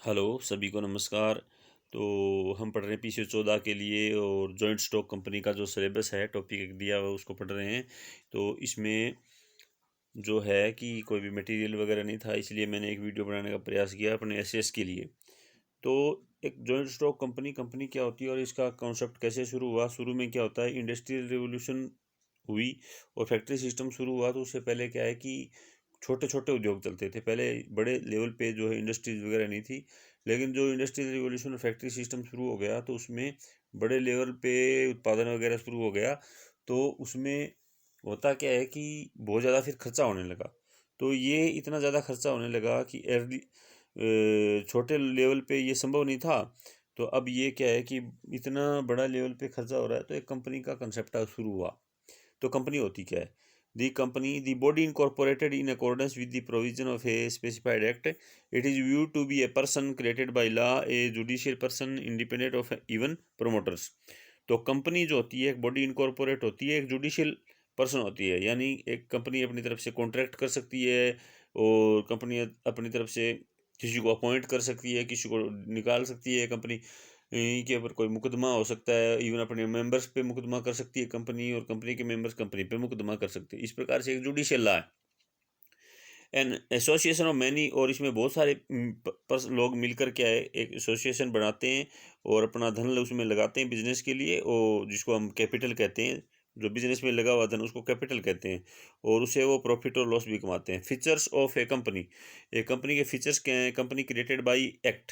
Hello सभी को नमस्कार। तो हम पढ़ रहे हैं पीसीओ 14 के लिए और जॉइंट स्टॉक कंपनी का जो सिलेबस है, टॉपिक एक दिया हुआ उसको पढ़ रहे हैं। तो इसमें जो है कि कोई भी मटेरियल वगैरह नहीं था, इसलिए मैंने एक वीडियो बनाने का प्रयास किया अपने एसएस के लिए। तो एक जॉइंट स्टॉक कंपनी कंपनी क्या होती है और इसका कॉन्सेप्ट कैसे शुरू हुआ। शुरू में क्या होता है, इंडस्ट्रियल रिवोल्यूशन हुई और फैक्ट्री सिस्टम शुरू हुआ। तो उससे पहले क्या है कि छोटे छोटे उद्योग चलते थे, पहले बड़े लेवल पे जो है इंडस्ट्रीज वगैरह नहीं थी। लेकिन जो इंडस्ट्रियल रिवोल्यूशन और फैक्ट्री सिस्टम शुरू हो गया तो उसमें बड़े लेवल पे उत्पादन वगैरह शुरू हो गया। तो उसमें होता क्या है कि बहुत ज़्यादा फिर खर्चा होने लगा। तो ये इतना ज़्यादा खर्चा होने लगा कि अर्ली छोटे लेवल पे ये संभव नहीं था। तो अब ये क्या है कि इतना बड़ा लेवल पे खर्चा हो रहा है, तो एक कंपनी का कंसेप्ट शुरू हुआ। तो कंपनी होती क्या है? The body incorporated in accordance with the provision of a specified act. It is view to be a person created by law, a judicial person independent of even promoters. तो company जो होती है एक body incorporate होती है, एक judicial person होती है, यानी एक कंपनी अपनी तरफ से कॉन्ट्रैक्ट कर सकती है और कंपनी अपनी तरफ से किसी को अपॉइंट कर सकती है, किसी को निकाल सकती है। कंपनी के ऊपर कोई मुकदमा हो सकता है, इवन अपने मेंबर्स पे मुकदमा कर सकती है कंपनी, और कंपनी के मेंबर्स कंपनी पे मुकदमा कर सकते हैं। इस प्रकार से एक जुडिशियल लॉ है, एन एसोसिएशन ऑफ मैनी। और इसमें बहुत सारे लोग मिलकर क्या है, एक एसोसिएशन बनाते हैं और अपना धन उसमें लगाते हैं बिजनेस के लिए, और जिसको हम कैपिटल कहते हैं। जो बिजनेस में लगा हुआ धन उसको कैपिटल कहते हैं, और उसे वो प्रॉफिट और लॉस भी कमाते हैं। Features of A company. एक कंपनी के फीचर्स क्या हैं? कंपनी क्रिएटेड बाई एक्ट,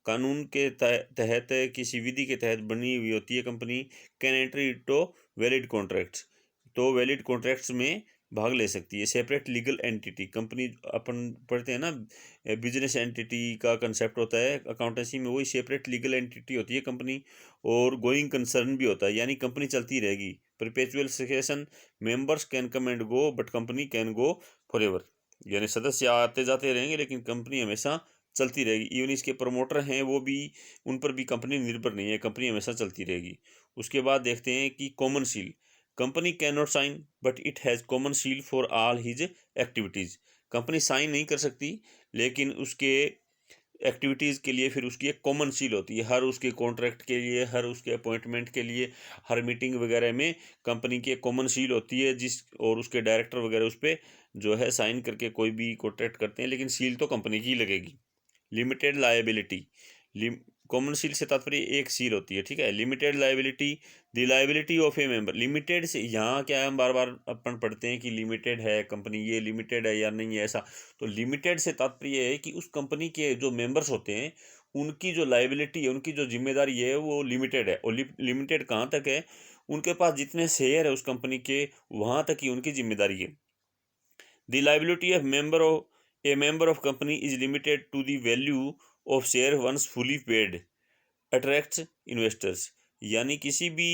कानून के तहत किसी विधि के तहत बनी हुई होती है company. Can entry to valid contracts, तो वैलिड कॉन्ट्रैक्ट्स में भाग ले सकती है। सेपरेट लीगल एंटिटी, कंपनी अपन पढ़ते हैं ना, बिजनेस एंटिटी का कंसेप्ट होता है अकाउंटेंसी में, वही सेपरेट लीगल एंटिटी होती है कंपनी। और गोइंग कंसर्न भी होता है, यानी कंपनी चलती रहेगी। Perpetual succession, members can come and go but company can go for ever, यानी सदस्य आते जाते रहेंगे लेकिन कंपनी हमेशा चलती रहेगी। इवन इसके प्रमोटर हैं वो भी, उन पर भी कंपनी निर्भर नहीं है, कंपनी हमेशा चलती रहेगी। उसके बाद देखते हैं कि common seal. Company can not sign but it has common seal for all his activities. Company sign नहीं कर सकती, लेकिन उसके एक्टिविटीज़ के लिए फिर उसकी एक कॉमन सील होती है। हर उसके कॉन्ट्रैक्ट के लिए, हर उसके अपॉइंटमेंट के लिए, हर मीटिंग वगैरह में कंपनी की एक कॉमन सील होती है, जिस और उसके डायरेक्टर वगैरह उस पर जो है साइन करके कोई भी कॉन्ट्रैक्ट करते हैं, लेकिन सील तो कंपनी की ही लगेगी। Limited liability. कॉमन सील से तात्पर्य एक सील होती है, ठीक है। Limited liability, the liability of A member. Limited से यहाँ क्या है, हम बार बार अपन पढ़ते हैं कि लिमिटेड है कंपनी, ये लिमिटेड है या नहीं है ऐसा। तो लिमिटेड से तात्पर्य है कि उस कंपनी के जो मेंबर्स होते हैं उनकी जो लायबिलिटी है, उनकी जो जिम्मेदारी है वो लिमिटेड है। और लिमिटेड कहाँ तक है? उनके पास जितने शेयर है उस कंपनी के, वहाँ तक ही उनकी जिम्मेदारी है। The liability of a member of company is limited to the value of share once fully paid, attracts investors। यानी किसी भी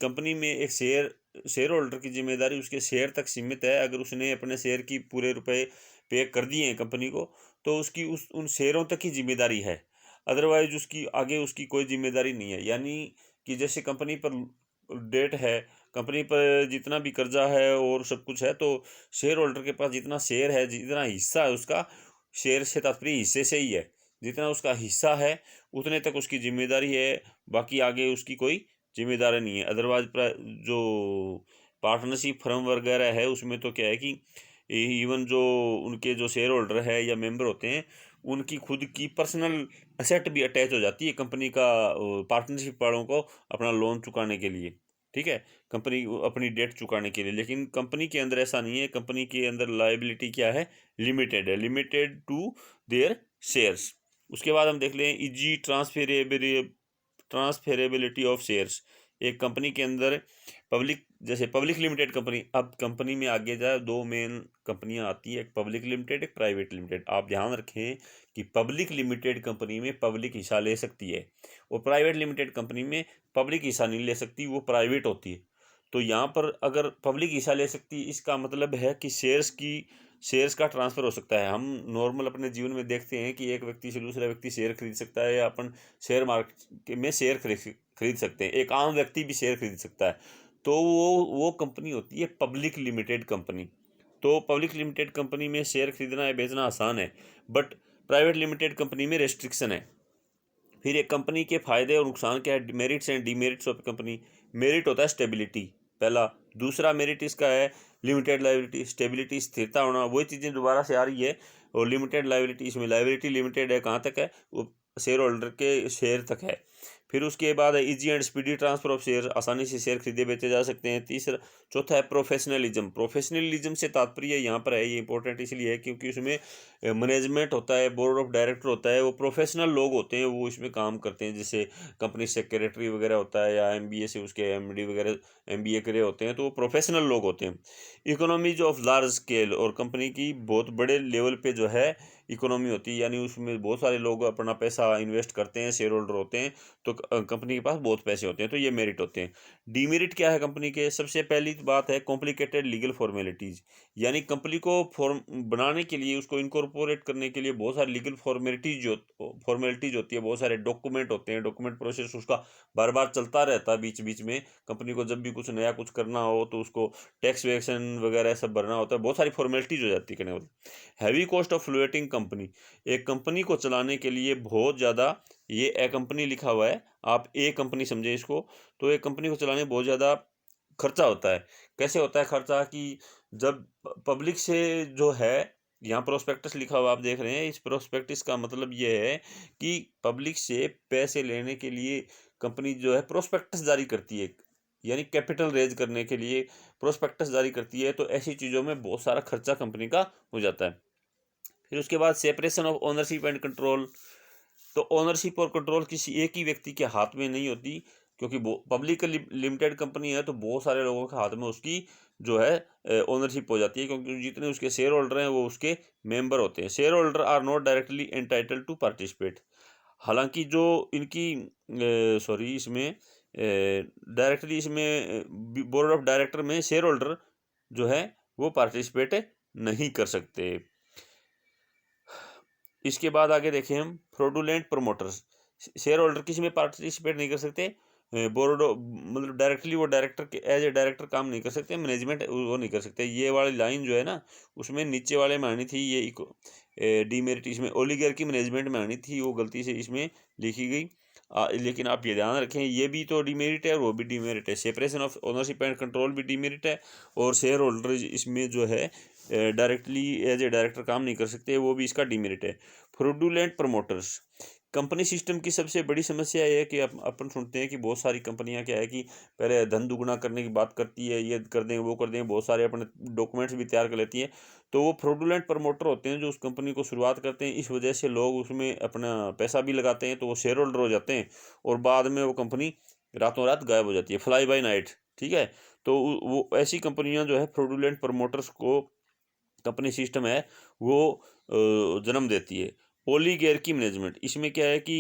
कंपनी में एक शेयर होल्डर की जिम्मेदारी उसके शेयर तक सीमित है। अगर उसने अपने शेयर की पूरे रुपए पे कर दिए हैं कंपनी को, तो उसकी उन शेयरों तक ही जिम्मेदारी है। अदरवाइज उसकी आगे उसकी कोई जिम्मेदारी नहीं है। यानी कि जैसे कंपनी पर डेट है, कंपनी पर जितना भी कर्जा है और सब कुछ है, तो शेयर होल्डर के पास जितना शेयर है, जितना हिस्सा है उसका, शेयर से तात्पर्य हिस्से से ही है, जितना उसका हिस्सा है उतने तक उसकी जिम्मेदारी है, बाकी आगे उसकी कोई जिम्मेदारी नहीं है। अदरवाइज जो पार्टनरशिप फर्म वगैरह है उसमें तो क्या है कि इवन जो उनके जो शेयर होल्डर है या मेंबर होते हैं, उनकी खुद की पर्सनल असेट भी अटैच हो जाती है कंपनी का, पार्टनरशिप वालों को अपना लोन चुकाने के लिए, ठीक है, कंपनी अपनी डेट चुकाने के लिए। लेकिन कंपनी के अंदर ऐसा नहीं है, कंपनी के अंदर लायबिलिटी क्या है? लिमिटेड है, लिमिटेड टू देयर शेयर्स। उसके बाद हम देख लें इजी ट्रांसफेरेबिलिटी ऑफ शेयर्स। एक कंपनी के अंदर पब्लिक, जैसे पब्लिक लिमिटेड कंपनी, अब कंपनी में आगे जाए दो मेन कंपनियां आती है, एक पब्लिक लिमिटेड, एक प्राइवेट लिमिटेड। आप ध्यान रखें कि पब्लिक लिमिटेड कंपनी में पब्लिक हिस्सा ले सकती है, और प्राइवेट लिमिटेड कंपनी में पब्लिक हिस्सा नहीं ले सकती, वो प्राइवेट होती है। तो यहाँ पर अगर पब्लिक हिस्सा ले सकती, इसका मतलब है कि शेयर्स का ट्रांसफ़र हो सकता है। हम नॉर्मल अपने जीवन में देखते हैं कि एक व्यक्ति से दूसरा व्यक्ति शेयर खरीद सकता है, या अपन शेयर मार्केट में शेयर खरीद सकते हैं, एक आम व्यक्ति भी शेयर खरीद सकता है। तो वो कंपनी होती है पब्लिक लिमिटेड कंपनी। तो पब्लिक लिमिटेड कंपनी में शेयर खरीदना या बेचना आसान है, बट प्राइवेट लिमिटेड कंपनी में रेस्ट्रिक्शन है। फिर एक कंपनी के फायदे और नुकसान क्या है, merits and demerits of company. Merit होता है स्टेबिलिटी पहला, दूसरा मेरिट इसका है लिमिटेड लायबिलिटी, स्टेबिलिटी स्थिरता होना, वही चीज़ें दोबारा से आ रही है। और लिमिटेड लायबिलिटी, इसमें लायबिलिटी लिमिटेड है, कहाँ तक है, वो शेयर होल्डर के शेयर तक है। फिर उसके बाद है easy and speedy transfer of share, आसानी से शेयर खरीदे बेचे जा सकते हैं। तीसरा चौथा है प्रोफेशनलिज्म। प्रोफेशनलिज्म से तात्पर्य यहाँ पर है, ये इंपॉर्टेंट इसलिए है क्योंकि उसमें मैनेजमेंट होता है, बोर्ड ऑफ डायरेक्टर होता है, वो प्रोफेशनल लोग होते हैं, वो इसमें काम करते हैं। जैसे कंपनी सेक्रेटरी वगैरह होता है, या एमबीए से उसके एमडी वगैरह एमबीए करे होते हैं, तो वो प्रोफेशनल लोग होते हैं। इकोनॉमीज ऑफ लार्ज स्केल, और कंपनी की बहुत बड़े लेवल पे जो है इकोनॉमी होती है, यानी उसमें बहुत सारे लोग अपना पैसा इन्वेस्ट करते हैं, शेयर होल्डर होते हैं, तो कंपनी के पास बहुत पैसे होते हैं, तो ये मेरिट होते हैं। डीमेरिट क्या है कंपनी के, सबसे पहली बात है कॉम्प्लिकेटेड लीगल फॉर्मेलिटीज़, यानी कंपनी को फॉर्म बनाने के लिए, उसको इनकॉर्पोरेट करने के लिए बहुत सारी लीगल फॉर्मेलिटीज होती है, बहुत सारे डॉक्यूमेंट होते हैं, डॉक्यूमेंट प्रोसेस उसका बार बार चलता रहता है बीच बीच में। कंपनी को जब भी कुछ नया कुछ करना हो तो उसको टैक्स वैक्सन वगैरह सब भरना होता है, बहुत सारी फॉर्मेलिटीज हो जाती है करने वाली। Heavy cost of floating company, एक कंपनी को चलाने के लिए बहुत ज़्यादा, ये ए कंपनी लिखा हुआ है, आप ए कंपनी समझे इसको, तो एक कंपनी को चलाने में बहुत ज़्यादा खर्चा होता है। कैसे होता है खर्चा, कि जब पब्लिक से जो है, यहाँ प्रोस्पेक्टस लिखा हुआ आप देख रहे हैं, इस प्रोस्पेक्टस का मतलब ये है कि पब्लिक से पैसे लेने के लिए कंपनी जो है प्रोस्पेक्टस जारी करती है, यानी कैपिटल रेज करने के लिए प्रोस्पेक्टस जारी करती है, तो ऐसी चीज़ों में बहुत सारा खर्चा कंपनी का हो जाता है। फिर उसके बाद separation of ownership and control, तो ओनरशिप और कंट्रोल किसी एक ही व्यक्ति के हाथ में नहीं होती, क्योंकि पब्लिक लिमिटेड कंपनी है, तो बहुत सारे लोगों के हाथ में उसकी जो है ओनरशिप हो जाती है, क्योंकि जितने उसके शेयर होल्डर हैं वो उसके मेंबर होते हैं। Share holder are not directly entitled to participate, हालांकि जो इनकी सॉरी इसमें डायरेक्टली इसमें बोर्ड ऑफ डायरेक्टर में शेयर होल्डर जो है वो पार्टिसिपेट नहीं कर सकते। इसके बाद आगे देखें हम फ्रॉडुलेंट प्रमोटर्स, शेयर होल्डर किसी में पार्टिसिपेट नहीं कर सकते, बोर्ड मतलब डायरेक्टली वो डायरेक्टर के एज ए डायरेक्टर काम नहीं कर सकते, मैनेजमेंट वो नहीं कर सकते। ये वाली लाइन जो है ना, उसमें नीचे वाले में आनी थी, ये डीमेरिट इसमें ओलिगार्की मैनेजमेंट में आनी थी, वो गलती से इसमें लिखी गई। लेकिन आप ये ध्यान रखें, ये भी तो डीमेरिट है और वो भी डीमेरिट है। Separation of ownership and control भी डीमेरिट है, और शेयर होल्डर इसमें जो है डायरेक्टली एज ए डायरेक्टर काम नहीं कर सकते, वो भी इसका डीमेरिट है। फ्रॉडुलेंट प्रमोटर्स, कंपनी सिस्टम की सबसे बड़ी समस्या ये है कि अपन सुनते हैं कि बहुत सारी कंपनियां क्या है कि पहले धन दुगना करने की बात करती है, ये कर देंगे वो कर देंगे, बहुत सारे अपने डॉक्यूमेंट्स भी तैयार कर लेती हैं, तो वो फ्रॉडुलेंट प्रमोटर होते हैं जो उस कंपनी को शुरुआत करते हैं, इस वजह से लोग उसमें अपना पैसा भी लगाते हैं, तो वो शेयर होल्डर हो जाते हैं, और बाद में वो कंपनी रातों रात गायब हो जाती है, फ्लाई बाय नाइट। ठीक है, तो वो ऐसी कंपनियां जो है फ्रॉडुलेंट प्रमोटर्स को कंपनी सिस्टम है वो जन्म देती है। ओलिगैर्की मैनेजमेंट, इसमें क्या है कि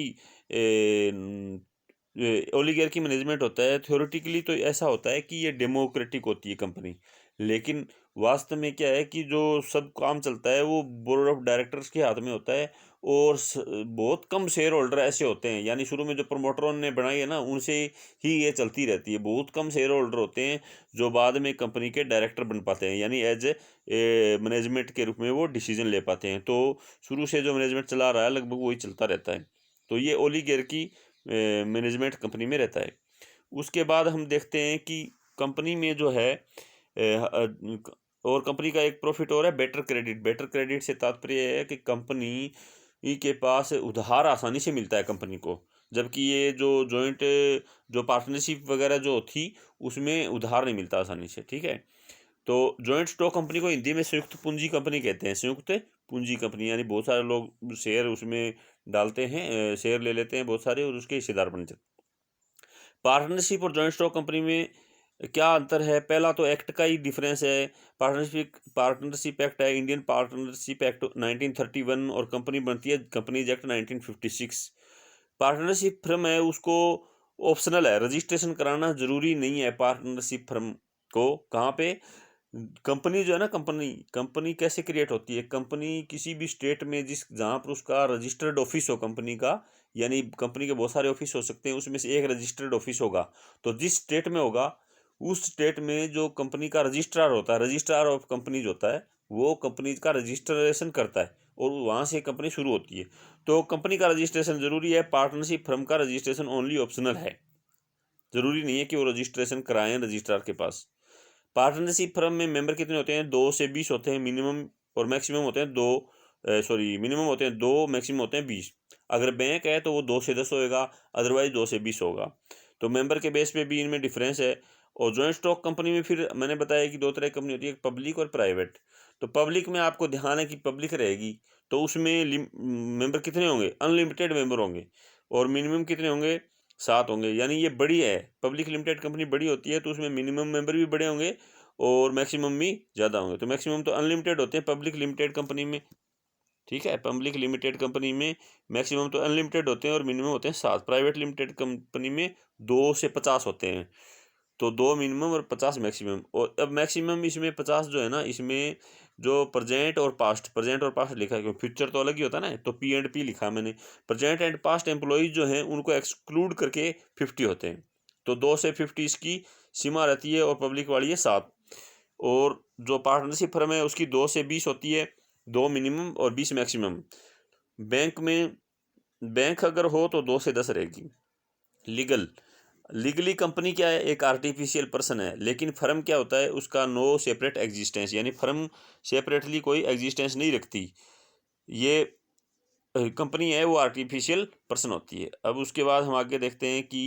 ओलिगैर्की मैनेजमेंट होता है, थ्योरेटिकली तो ऐसा होता है कि ये डेमोक्रेटिक होती है कंपनी, लेकिन वास्तव में क्या है कि जो सब काम चलता है वो बोर्ड ऑफ डायरेक्टर्स के हाथ में होता है, और बहुत कम शेयर होल्डर ऐसे होते हैं, यानी शुरू में जो प्रमोटरों ने बनाई है ना, उनसे ही ये चलती रहती है। बहुत कम शेयर होल्डर होते हैं जो बाद में कंपनी के डायरेक्टर बन पाते हैं, यानी एज ए मैनेजमेंट के रूप में वो डिसीजन ले पाते हैं। तो शुरू से जो मैनेजमेंट चला रहा है लगभग वही चलता रहता है, तो ये ओलिगैर्की मैनेजमेंट कंपनी में रहता है। उसके बाद हम देखते हैं कि कंपनी में जो है और कंपनी का एक प्रॉफिट और है बेटर क्रेडिट। बेटर क्रेडिट से तात्पर्य है कि कंपनी के पास उधार आसानी से मिलता है कंपनी को, जबकि ये जो जॉइंट जो पार्टनरशिप वगैरह जो थी उसमें उधार नहीं मिलता आसानी से। ठीक है, तो जॉइंट स्टॉक कंपनी को हिंदी में संयुक्त पूंजी कंपनी कहते हैं। संयुक्त पूंजी कंपनी यानी बहुत सारे लोग शेयर उसमें डालते हैं, शेयर ले लेते हैं बहुत सारे, और उसके हिस्सेदार बन जाते हैं। पार्टनरशिप और जॉइंट स्टॉक कंपनी में क्या अंतर है, पहला तो एक्ट का ही डिफरेंस है। पार्टनरशिप एक्ट है इंडियन पार्टनरशिप एक्ट 1931, और कंपनी बनती है कंपनीज एक्ट 1956। पार्टनरशिप फर्म है उसको ऑप्शनल है, रजिस्ट्रेशन कराना जरूरी नहीं है पार्टनरशिप फर्म को। कहाँ पे कंपनी जो है ना, कंपनी कैसे क्रिएट होती है, कंपनी किसी भी स्टेट में जहाँ पर उसका रजिस्टर्ड ऑफिस हो कंपनी का, यानी कंपनी के बहुत सारे ऑफिस हो सकते हैं, उसमें से एक रजिस्टर्ड ऑफिस होगा, तो जिस स्टेट में होगा उस स्टेट में जो कंपनी का रजिस्ट्रार होता है, रजिस्ट्रार ऑफ कंपनीज होता है, वो कंपनीज का रजिस्ट्रेशन करता है, और वहाँ से कंपनी शुरू होती है। तो कंपनी का रजिस्ट्रेशन ज़रूरी है, पार्टनरशिप फर्म का रजिस्ट्रेशन ओनली ऑप्शनल है, ज़रूरी नहीं है कि वो रजिस्ट्रेशन कराएं रजिस्ट्रार के पास। पार्टनरशिप फर्म में मेंबर कितने होते हैं? 2 से 20 होते हैं मिनिमम, और मैक्सिमम होते हैं मिनिमम होते हैं 2, मैक्सिमम होते हैं 20। अगर बैंक है तो वो 2 से 10 होएगा, अदरवाइज 2 से 20 होगा। तो मेंबर के बेस पे भी इनमें डिफरेंस है। और जॉइंट स्टॉक कंपनी में फिर मैंने बताया कि 2 तरह की कंपनी होती है, एक पब्लिक और प्राइवेट। तो पब्लिक में आपको ध्यान है कि पब्लिक रहेगी, तो उसमें मेंबर कितने होंगे? अनलिमिटेड मेंबर होंगे, और मिनिमम कितने होंगे? 7 होंगे। यानी ये बड़ी है, पब्लिक लिमिटेड कंपनी बड़ी होती है, तो उसमें मिनिमम मेंबर भी बड़े होंगे और मैक्सिमम भी ज़्यादा होंगे। तो मैक्सिमम तो अनलिमिटेड होते हैं पब्लिक लिमिटेड कंपनी में, ठीक है। पब्लिक लिमिटेड कंपनी में मैक्सिमम तो अनलिमिटेड होते हैं और मिनिमम होते हैं 7। प्राइवेट लिमिटेड कंपनी में 2 से 50 होते हैं, तो 2 मिनिमम और 50 मैक्सिमम। और अब मैक्सिमम इसमें 50 जो है ना, इसमें जो प्रेजेंट और पास्ट लिखा है, क्योंकि फ्यूचर तो अलग ही होता है ना, तो पी एंड पी लिखा है मैंने। प्रेजेंट एंड पास्ट एम्प्लॉयज जो हैं उनको एक्सक्लूड करके 50 होते हैं, तो 2 से 50 इसकी सीमा रहती है, और पब्लिक वाली है 7। और जो पार्टनरशिप फर्म है उसकी 2 से 20 होती है, 2 मिनिमम और 20 मैक्सिमम। बैंक अगर हो तो 2 से 10 रहेगी। लीगली कंपनी क्या है? एक आर्टिफिशियल पर्सन है, लेकिन फर्म क्या होता है? उसका नो सेपरेट एग्जिस्टेंस, यानी फर्म सेपरेटली कोई एग्जिस्टेंस नहीं रखती। ये कंपनी है वो आर्टिफिशियल पर्सन होती है। अब उसके बाद हम आगे देखते हैं कि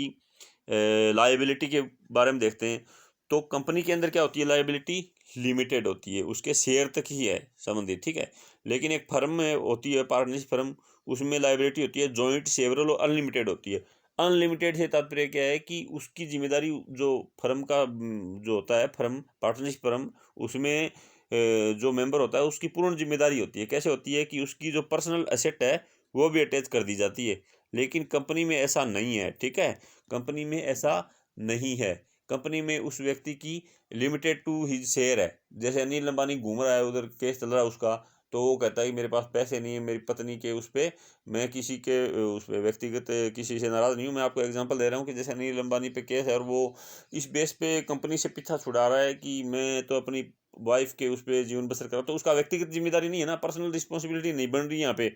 लायबिलिटी के बारे में देखते हैं। तो कंपनी के अंदर क्या होती है? लायबिलिटी लिमिटेड होती है, उसके शेयर तक ही है संबंधित, ठीक है। लेकिन एक फर्म में होती है पार्टनरशिप फर्म, उसमें लायबिलिटी होती है जॉइंट, सेवरल और अनलिमिटेड होती है। अनलिमिटेड से तात्पर्य क्या है कि उसकी जिम्मेदारी जो फर्म का जो होता है, फर्म पार्टनरशिप फर्म, उसमें जो मेंबर होता है उसकी पूर्ण जिम्मेदारी होती है। कैसे होती है कि उसकी जो पर्सनल एसेट है वो भी अटैच कर दी जाती है, लेकिन कंपनी में ऐसा नहीं है, ठीक है। कंपनी में ऐसा नहीं है। कंपनी में उस व्यक्ति की लिमिटेड टू हिज शेयर है। जैसे अनिल अंबानी घूम रहा है, उधर केस चल रहा है उसका, तो वो कहता है कि मेरे पास पैसे नहीं है, मेरी पत्नी के उस पर, मैं किसी के उस पे व्यक्तिगत किसी से नाराज़ नहीं हूँ। मैं आपको एग्जांपल दे रहा हूँ कि जैसे अनिल अंबानी पे केस है, और वो इस बेस पे कंपनी से पीछा छुड़ा रहा है कि मैं तो अपनी वाइफ के उस पर जीवन बसर कर रहा हूँ, तो उसका व्यक्तिगत जिम्मेदारी नहीं है ना, पर्सनल रिस्पॉन्सिबिलिटी नहीं बन रही यहाँ पे।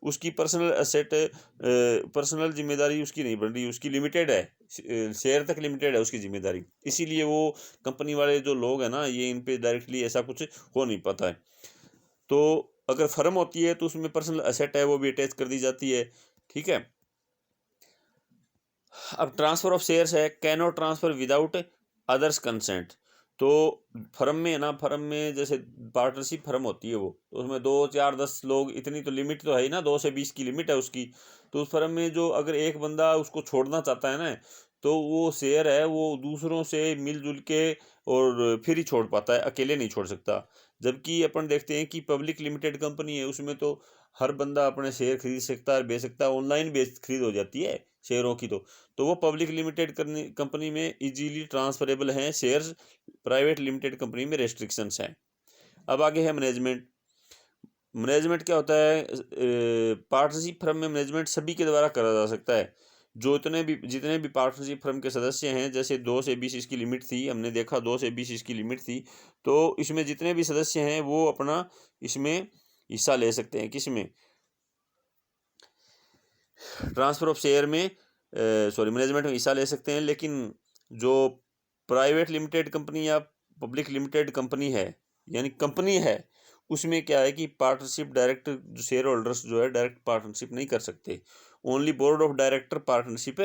उसकी पर्सनल एसेट, पर्सनल जिम्मेदारी उसकी नहीं बन रही, उसकी लिमिटेड है, शेयर तक लिमिटेड है उसकी जिम्मेदारी। इसीलिए वो कंपनी वाले जो लोग हैं ना, ये इन पे डायरेक्टली ऐसा कुछ हो नहीं पाता है। तो अगर फर्म होती है तो उसमें पर्सनल एसेट है वो भी अटैच कर दी जाती है, ठीक है। अब ट्रांसफर ऑफ शेयर्स है, can not transfer without others consent. तो फर्म में है ना, फर्म में जैसे पार्टनरशिप फर्म होती है वो, तो उसमें 2, 4, 10 लोग, इतनी तो लिमिट तो है ही ना, 2 से 20 की लिमिट है उसकी। तो उस फर्म में जो अगर एक बंदा उसको छोड़ना चाहता है ना, तो वो शेयर है वो दूसरों से मिलजुल के और फिर ही छोड़ पाता है, अकेले नहीं छोड़ सकता। जबकि अपन देखते हैं कि पब्लिक लिमिटेड कंपनी है, उसमें तो हर बंदा अपने शेयर खरीद सकता है, बेच सकता है, ऑनलाइन बेच खरीद हो जाती है शेयरों की। तो वो पब्लिक लिमिटेड कंपनी में इजीली ट्रांसफरेबल हैं शेयर्स, प्राइवेट लिमिटेड कंपनी में रेस्ट्रिक्शंस हैं। अब आगे है मैनेजमेंट। मैनेजमेंट क्या होता है? पार्टनरशिप फर्म में मैनेजमेंट सभी के द्वारा करा जा सकता है। जितने भी पार्टनरशिप फर्म के सदस्य हैं, जैसे 2 से 20 इसकी लिमिट थी, हमने देखा 2 से 20 इसकी लिमिट थी, तो इसमें जितने भी सदस्य हैं वो अपना इसमें हिस्सा ले सकते हैं। किसमें? ट्रांसफर ऑफ शेयर में, मैनेजमेंट में हिस्सा ले सकते हैं। लेकिन जो प्राइवेट लिमिटेड कंपनी या पब्लिक लिमिटेड कंपनी है, यानी कंपनी है, उसमें क्या है कि पार्टनरशिप डायरेक्ट जो शेयर होल्डर्स जो है डायरेक्ट पार्टनरशिप नहीं कर सकते, only board of director partnership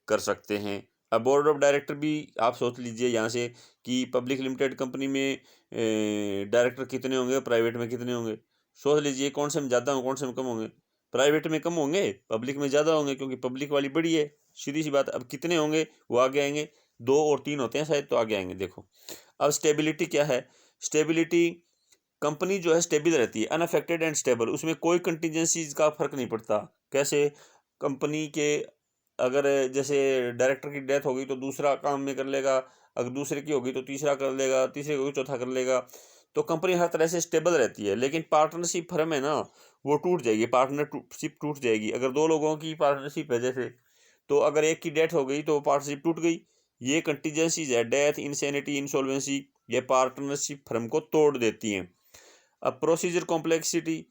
कर सकते हैं। अब बोर्ड ऑफ डायरेक्टर भी आप सोच लीजिए यहाँ से कि पब्लिक लिमिटेड कंपनी में डायरेक्टर कितने होंगे, प्राइवेट में कितने होंगे। सोच लीजिए कौन से में ज़्यादा होंगे, कौन से में कम होंगे। प्राइवेट में कम होंगे, पब्लिक में ज़्यादा होंगे, क्योंकि पब्लिक वाली बड़ी है, सीधी सी बात। अब कितने होंगे वो आगे आएंगे, 2 और 3 होते हैं शायद, तो आगे आएंगे। देखो अब स्टेबिलिटी क्या है? स्टेबिलिटी, कंपनी जो है स्टेबल रहती है, अनअफेक्टेड एंड स्टेबल, उसमें कोई कंटीजेंसीज का फर्क नहीं पड़ता। कैसे? कंपनी के अगर जैसे डायरेक्टर की डेथ होगी तो दूसरा काम में कर लेगा, अगर दूसरे की होगी तो तीसरा कर लेगा, तीसरे की होगी चौथा कर लेगा। तो कंपनी हर तरह से स्टेबल रहती है। लेकिन पार्टनरशिप फर्म है ना, वो टूट जाएगी, पार्टनरशिप टूट जाएगी। अगर 2 लोगों की पार्टनरशिप है जैसे, तो अगर एक की डेथ हो गई तो पार्टनरशिप टूट गई। ये कंटीजेंसीज है, डेथ, इंसैनिटी, इंसॉल्वेंसी, ये पार्टनरशिप फर्म को तोड़ देती हैं। अब प्रोसीजर कॉम्प्लेक्सिटी,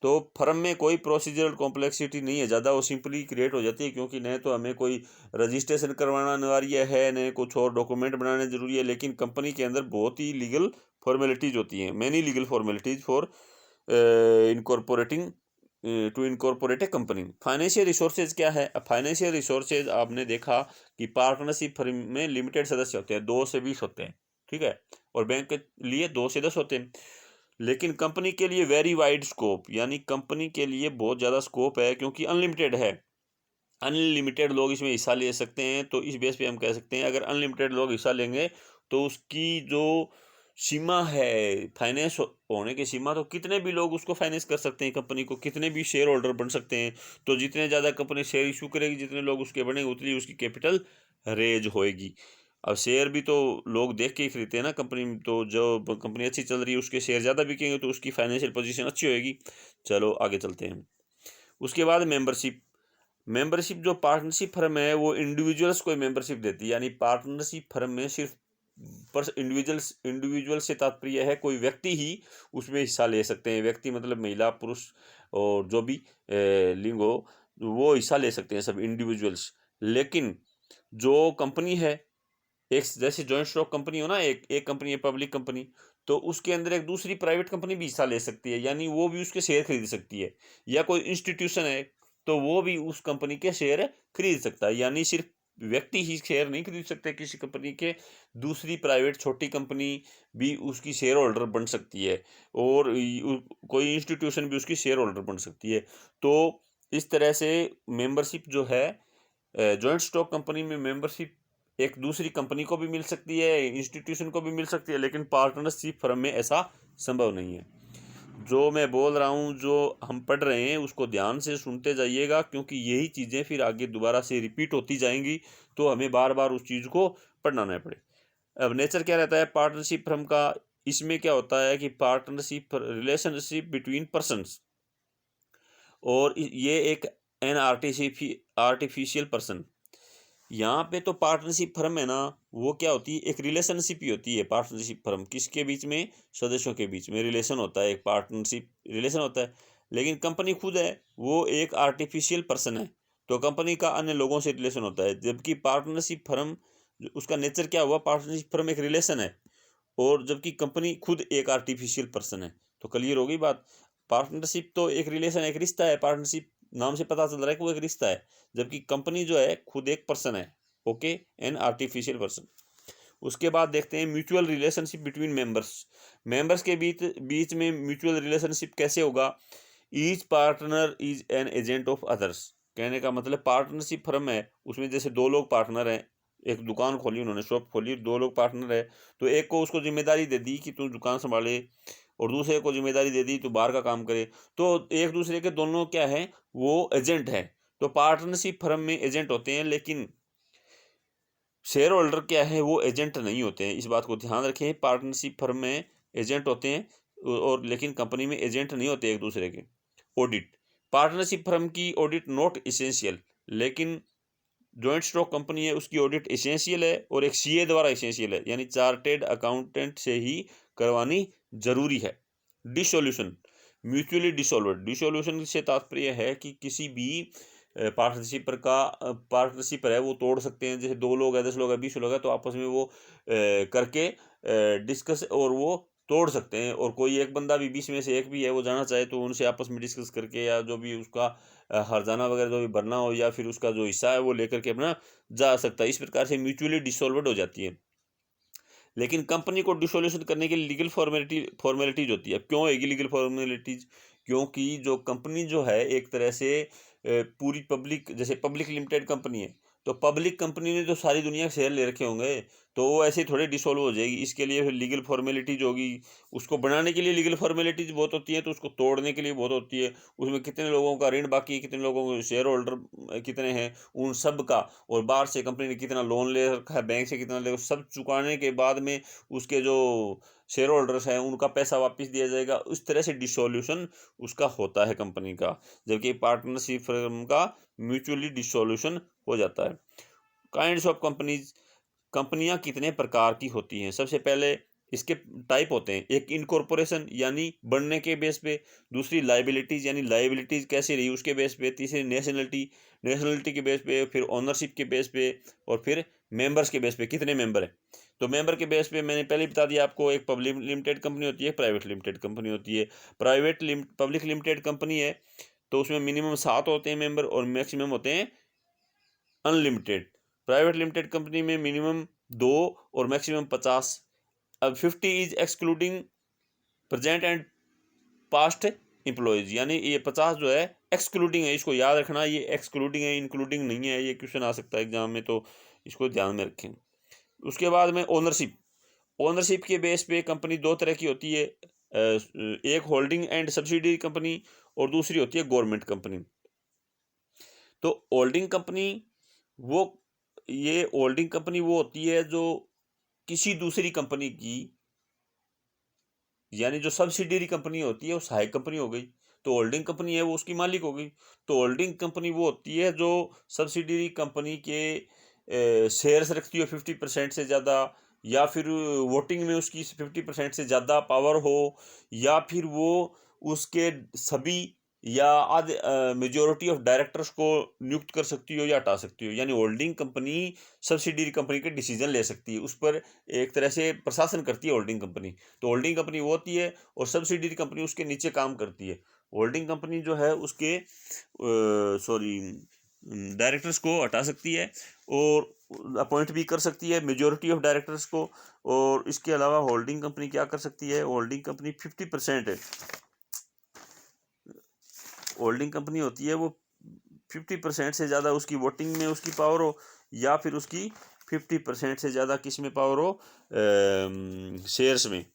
तो फर्म में कोई प्रोसीजरल कॉम्प्लेक्सिटी नहीं है ज़्यादा, वो सिंपली क्रिएट हो जाती है, क्योंकि न तो हमें कोई रजिस्ट्रेशन करवाना अनिवार्य है, न कुछ और डॉक्यूमेंट बनाने जरूरी है। लेकिन कंपनी के अंदर बहुत ही लीगल फॉर्मेलिटीज होती हैं, many legal formalities for incorporating to incorporate a company. Financial resources क्या है? अब फाइनेंशियल रिसोर्सेज आपने देखा कि पार्टनरशिप फर्म में लिमिटेड सदस्य होते हैं, 2 से 20 होते हैं, ठीक है, और बैंक के लिए 2 से 10 होते हैं। लेकिन कंपनी के लिए वेरी वाइड स्कोप, यानी कंपनी के लिए बहुत ज़्यादा स्कोप है, क्योंकि अनलिमिटेड है, अनलिमिटेड लोग इसमें हिस्सा ले सकते हैं। तो इस बेस पे हम कह सकते हैं अगर अनलिमिटेड लोग हिस्सा लेंगे तो उसकी जो सीमा है फाइनेंस होने की सीमा, तो कितने भी लोग उसको फाइनेंस कर सकते हैं, कंपनी को कितने भी शेयर होल्डर बन सकते हैं। तो जितने ज़्यादा कंपनी शेयर इशू करेगी, जितने लोग उसके बनेंगे, उतनी उसकी कैपिटल रेज होएगी। अब शेयर भी तो लोग देख के ही खरीदते हैं ना कंपनी में, तो जो कंपनी अच्छी चल रही है उसके शेयर ज़्यादा बिकेंगे, तो उसकी फाइनेंशियल पोजीशन अच्छी होएगी। चलो आगे चलते हैं। उसके बाद मेंबरशिप। मेंबरशिप जो पार्टनरशिप फर्म है वो इंडिविजुअल्स को मेंबरशिप देती है, यानी पार्टनरशिप फर्म में सिर्फ इंडिविजुअल से तात्पर्य है कोई व्यक्ति ही उसमें हिस्सा ले सकते हैं। व्यक्ति मतलब महिला पुरुष और जो भी लिंग हो वो हिस्सा ले सकते हैं, सब इंडिविजुअल्स। लेकिन जो कंपनी है, एक जैसे जॉइंट स्टॉक कंपनी हो ना, एक कंपनी है पब्लिक कंपनी, तो उसके अंदर एक दूसरी प्राइवेट कंपनी भी हिस्सा ले सकती है, यानी वो भी उसके शेयर खरीद सकती है। या कोई इंस्टीट्यूशन है तो वो भी उस कंपनी के शेयर खरीद सकता है, यानी सिर्फ व्यक्ति ही शेयर नहीं खरीद सकते किसी कंपनी के, दूसरी प्राइवेट छोटी कंपनी भी उसकी शेयर होल्डर बन सकती है, और कोई इंस्टीट्यूशन भी उसकी शेयर होल्डर बन सकती है। तो इस तरह से मेंबरशिप जो है जॉइंट स्टॉक कंपनी में मेंबरशिप एक दूसरी कंपनी को भी मिल सकती है, इंस्टीट्यूशन को भी मिल सकती है, लेकिन पार्टनरशिप फर्म में ऐसा संभव नहीं है। जो मैं बोल रहा हूँ, जो हम पढ़ रहे हैं, उसको ध्यान से सुनते जाइएगा, क्योंकि यही चीज़ें फिर आगे दोबारा से रिपीट होती जाएंगी, तो हमें बार बार उस चीज़ को पढ़ना ना पड़े। अब नेचर क्या रहता है पार्टनरशिप फर्म का? इसमें क्या होता है कि पार्टनरशिप रिलेशनशिप बिटवीन पर्सन्स, और ये एक एन आर्टिफिशियल पर्सन। यहाँ पे तो पार्टनरशिप फर्म है ना, वो क्या होती है, एक रिलेशनशिप ही होती है। पार्टनरशिप फर्म किसके बीच में? सदस्यों के बीच में रिलेशन होता है, एक पार्टनरशिप रिलेशन होता है। लेकिन कंपनी खुद है वो एक आर्टिफिशियल पर्सन है, तो कंपनी का अन्य लोगों से रिलेशन होता है। जबकि पार्टनरशिप फर्म, उसका नेचर क्या हुआ, पार्टनरशिप फर्म एक रिलेशन है, और जबकि कंपनी खुद एक आर्टिफिशियल पर्सन है। तो क्लियर हो गई बात। पार्टनरशिप तो एक रिलेशन, एक रिश्ता है, पार्टनरशिप नाम से पता चल रहा है कि वो एक रिश्ता है, जबकि कंपनी जो है खुद एक पर्सन है। Okay, an artificial person. उसके बाद देखते हैं mutual relationship between members. Members के बीच बीच में म्यूचुअल रिलेशनशिप कैसे होगा? Each partner is an agent of others. कहने का मतलब पार्टनरशिप फर्म है, उसमें जैसे 2 लोग पार्टनर हैं, एक दुकान खोली, उन्होंने शॉप खोली, 2 लोग पार्टनर है, तो एक को उसको जिम्मेदारी दे दी कि तू दुकान संभाले, और दूसरे को जिम्मेदारी दे दी तो बाहर का काम करे। तो एक दूसरे के दोनों क्या है, वो एजेंट है। तो पार्टनरशिप फर्म में एजेंट होते हैं, लेकिन शेयर होल्डर क्या है, वो एजेंट नहीं होते हैं। इस बात को ध्यान रखें, पार्टनरशिप फर्म में एजेंट होते हैं, और लेकिन कंपनी में एजेंट नहीं होते एक दूसरे के। ऑडिट। पार्टनरशिप फर्म की ऑडिट नॉट इसेंशियल, लेकिन जॉइंट स्टॉक कंपनी है उसकी ऑडिट इसेंशियल है, और एक सीए द्वारा इसेंशियल है, यानी चार्टेड अकाउंटेंट से ही करवानी जरूरी है। Dissolution, mutually डिसोल्वेड। डिसोल्यूशन से तात्पर्य है कि किसी भी पार्टनरशिप है वो तोड़ सकते हैं। जैसे 2 लोग है, 10 लोग है, 20 लोग है, तो आपस में वो करके डिस्कस और वो तोड़ सकते हैं। और कोई एक बंदा भी 20 में से एक भी है वो जाना चाहे तो उनसे आपस में डिस्कस करके, या जो भी उसका हर्जाना वगैरह जो भी भरना हो, या फिर उसका जो हिस्सा है वो लेकर के अपना जा सकता है। इस प्रकार से म्यूचुअली डिसोल्वेड हो जाती है। लेकिन कंपनी को डिसोल्यूशन करने के लिए लीगल फॉर्मेलिटीज होती है। अब क्यों होगी लीगल फॉर्मेलिटीज? क्योंकि जो कंपनी जो है एक तरह से पूरी पब्लिक, जैसे पब्लिक लिमिटेड कंपनी है, तो पब्लिक कंपनी ने तो सारी दुनिया के शेयर ले रखे होंगे, तो वो ऐसे थोड़े डिसॉल्व हो जाएगी। इसके लिए फिर लीगल फॉर्मेलिटीज होगी। उसको बनाने के लिए लीगल फॉर्मेलिटीज बहुत होती है, तो उसको तोड़ने के लिए बहुत होती है। उसमें कितने लोगों का ऋण बाकी है, कितने लोगों के शेयर होल्डर कितने हैं, उन सब का, और बाहर से कंपनी ने कितना लोन ले रखा है, बैंक से कितना ले, सब चुकाने के बाद में उसके जो शेयर होल्डर्स हैं उनका पैसा वापस दिया जाएगा। उस तरह से डिसोल्यूशन उसका होता है कंपनी का, जबकि पार्टनरशिप फर्म का म्यूचुअली डिसोल्यूशन हो जाता है। Kinds of companies. कंपनियां कितने प्रकार की होती हैं? सबसे पहले इसके टाइप होते हैं, एक इनकॉर्पोरेशन यानी बनने के बेस पे, दूसरी लाइबिलिटीज़ यानी लाइबिलिटीज़ कैसी रही उसके बेस पे, तीसरी नेशनलिटी के बेस पे, फिर ओनरशिप के बेस पे, और फिर मेंबर्स के बेस पे, कितने मेंबर हैं। तो मेंबर के बेस पे मैंने पहले ही बता दिया आपको, एक पब्लिक लिमिटेड कंपनी होती है, प्राइवेट लिमिटेड कंपनी होती है। पब्लिक लिमिटेड कंपनी है तो उसमें मिनिमम 7 होते हैं मेंबर और मैक्सिमम होते हैं अनलिमिटेड। प्राइवेट लिमिटेड कंपनी में मिनिमम 2 और मैक्सिमम 50। अब 50 is excluding present and past employees, यानी ये 50 जो है एक्सक्लूडिंग है, इसको याद रखना, ये एक्सक्लूडिंग है, इंक्लूडिंग नहीं है। ये क्वेश्चन आ सकता है एग्जाम में, तो इसको ध्यान में रखें। उसके बाद में ओनरशिप के बेस पे कंपनी दो तरह की होती है, एक होल्डिंग एंड सब्सिडरी कंपनी और दूसरी होती है गवर्नमेंट कंपनी। तो होल्डिंग कंपनी वो ये होल्डिंग कंपनी वो होती है जो किसी दूसरी कंपनी की, यानी जो सब्सिडियरी कंपनी होती है वो सहायक कंपनी हो गई, तो होल्डिंग कंपनी है वो उसकी मालिक हो गई। तो होल्डिंग कंपनी वो होती है जो सब्सिडियरी कंपनी के शेयर्स रखती हो 50% से ज़्यादा, या फिर वोटिंग में उसकी 50% से ज़्यादा पावर हो, या फिर वो उसके सभी या आधे मेजोरिटी ऑफ डायरेक्टर्स को नियुक्त कर सकती हो या हटा सकती हो। यानी होल्डिंग कंपनी सब्सिडियरी कंपनी के डिसीजन ले सकती है, उस पर एक तरह से प्रशासन करती है होल्डिंग कंपनी। तो होल्डिंग कंपनी वो होती है और सब्सिडियरी कंपनी उसके नीचे काम करती है। होल्डिंग कंपनी जो है उसके डायरेक्टर्स को हटा सकती है और अपॉइंट भी कर सकती है मेजोरिटी ऑफ डायरेक्टर्स को। और इसके अलावा होल्डिंग कंपनी क्या कर सकती है, होल्डिंग कंपनी 50% है, होल्डिंग कंपनी होती है वो 50% से ज़्यादा उसकी वोटिंग में उसकी पावर हो, या फिर उसकी 50% से ज़्यादा किस में पावर हो, शेयर्स में।